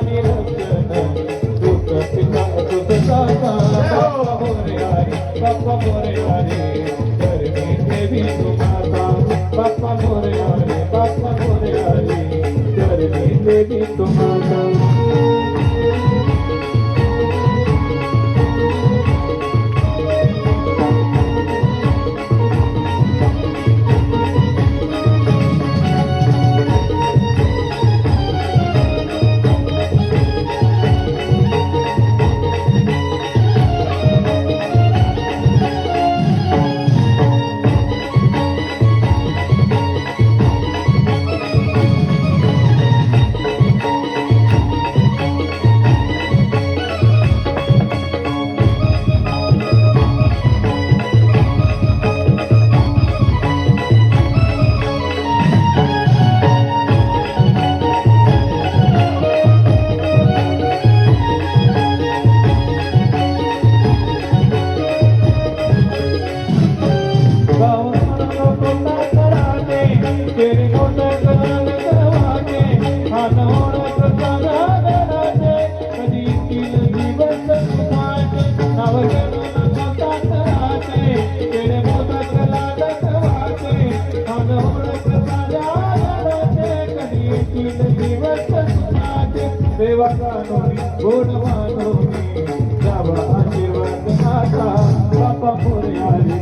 आणि रक्षण दूत पिता दूत दाता बाप्पा मोरया रे चरणी देवी तुम्हाता बाप्पा मोरया रे चरणी देवी तुम्हाता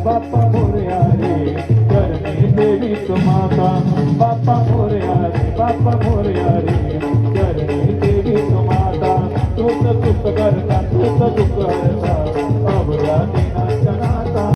बाप्पा मोरया रे चरणी देवी तुम्हाता बाप्पा मोरया रे चरणी देवी तुम्हाता तुत तुत कर